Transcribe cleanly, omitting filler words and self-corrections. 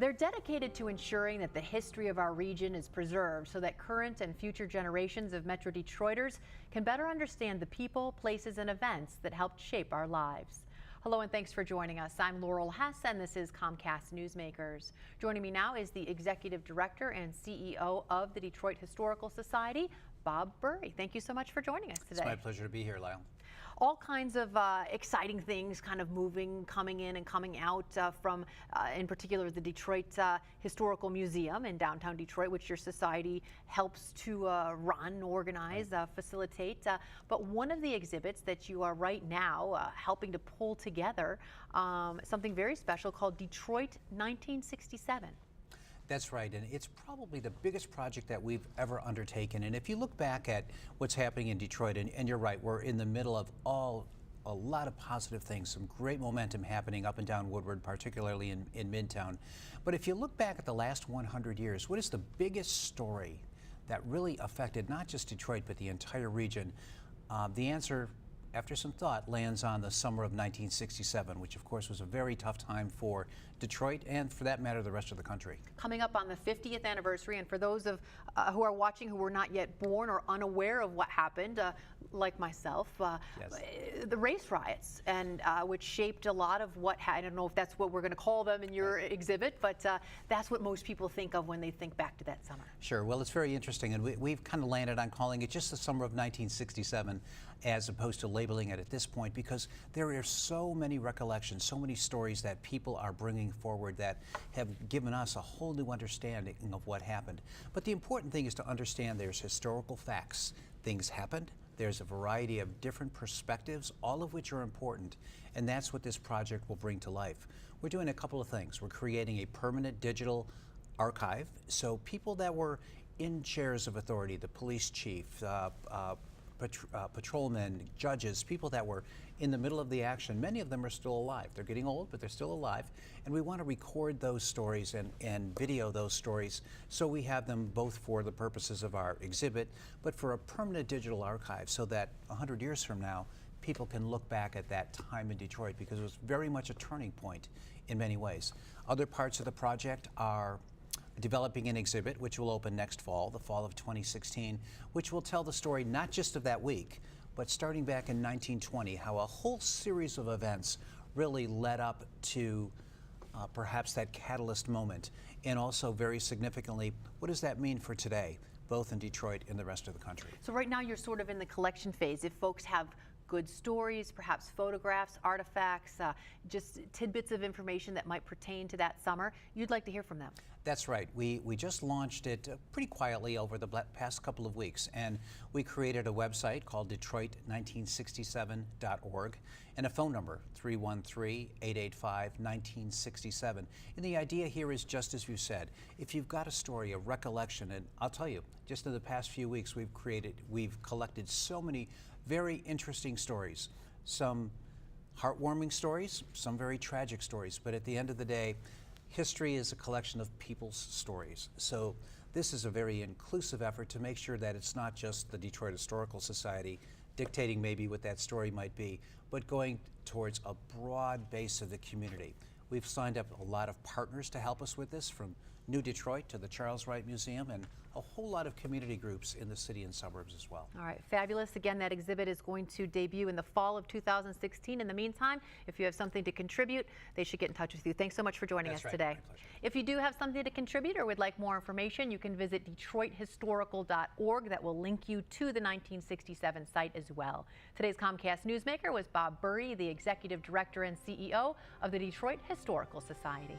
They're dedicated to ensuring that the history of our region is preserved so that current and future generations of Metro Detroiters can better understand the people, places, and events that helped shape our lives. Hello and thanks for joining us. I'm Laurel Hess and this is Comcast Newsmakers. Joining me now is the Executive Director and CEO of the Detroit Historical Society, Bob Burry. Thank you so much for joining us today. It's my pleasure to be here, Lyle. All kinds of exciting things kind of moving, coming in and coming out from, in particular, the Detroit Historical Museum in downtown Detroit, which your society helps to run, organize, facilitate. But one of the exhibits that you are right now helping to pull together, something very special called Detroit 1967. That's right, and it's probably the biggest project that we've ever undertaken. And if you look back at what's happening in Detroit, and you're right, we're in the middle of a lot of positive things, some great momentum happening up and down Woodward, particularly in Midtown. But if you look back at the last 100 years, what is the biggest story that really affected not just Detroit, but the entire region? The answer, after some thought, lands on the summer of 1967, which of course was a very tough time for Detroit and, for that matter, the rest of the country. Coming up on the 50th anniversary, and for those of who are watching who were not yet born or unaware of what happened, like myself, Yes. The race riots, and which shaped a lot of what, I don't know if that's what we're going to call them in your exhibit, but that's what most people think of when they think back to that summer. Sure, well, it's very interesting, and we've kind of landed on calling it just the summer of 1967 as opposed to labeling it at this point, because there are so many recollections, so many stories that people are bringing forward that have given us a whole new understanding of what happened. But the important thing is to understand there's historical facts. Things happened. There's a variety of different perspectives, all of which are important, and that's what this project will bring to life. We're doing a couple of things. We're creating a permanent digital archive, so people that were in chairs of authority, the police chief, patrolmen, judges, people that were in the middle of the action, many of them are still alive. They're getting old, but they're still alive. And we want to record those stories and video those stories, so we have them both for the purposes of our exhibit, but for a permanent digital archive, so that 100 years from now, people can look back at that time in Detroit, because it was very much a turning point in many ways. Other parts of the project are developing an exhibit which will open next fall, the fall of 2016, which will tell the story not just of that week, but starting back in 1920, how a whole series of events really led up to perhaps that catalyst moment. And also, very significantly, what does that mean for today, both in Detroit and the rest of the country? So right now you're sort of in the collection phase. If folks have good stories, perhaps photographs, artifacts, just tidbits of information that might pertain to that summer, you'd like to hear from them. That's right. We just launched it pretty quietly over the past couple of weeks, and we created a website called Detroit1967.org and a phone number, 313-885-1967. And the idea here is just as you said. If you've got a story, a recollection, and I'll tell you, just in the past few weeks we've collected so many very interesting stories, some heartwarming stories, some very tragic stories, but at the end of the day, history is a collection of people's stories. So this is a very inclusive effort to make sure that it's not just the Detroit Historical Society dictating maybe what that story might be, but going towards a broad base of the community. We've signed up a lot of partners to help us with this, from New Detroit to the Charles Wright Museum, and a whole lot of community groups in the city and suburbs as well. All right, fabulous. Again, that exhibit is going to debut in the fall of 2016. In the meantime, if you have something to contribute, they should get in touch with you. Thanks so much for joining us today. My pleasure. If you do have something to contribute or would like more information, you can visit DetroitHistorical.org. That will link you to the 1967 site as well. Today's Comcast Newsmaker was Bob Burry, the Executive Director and CEO of the Detroit Historical Society.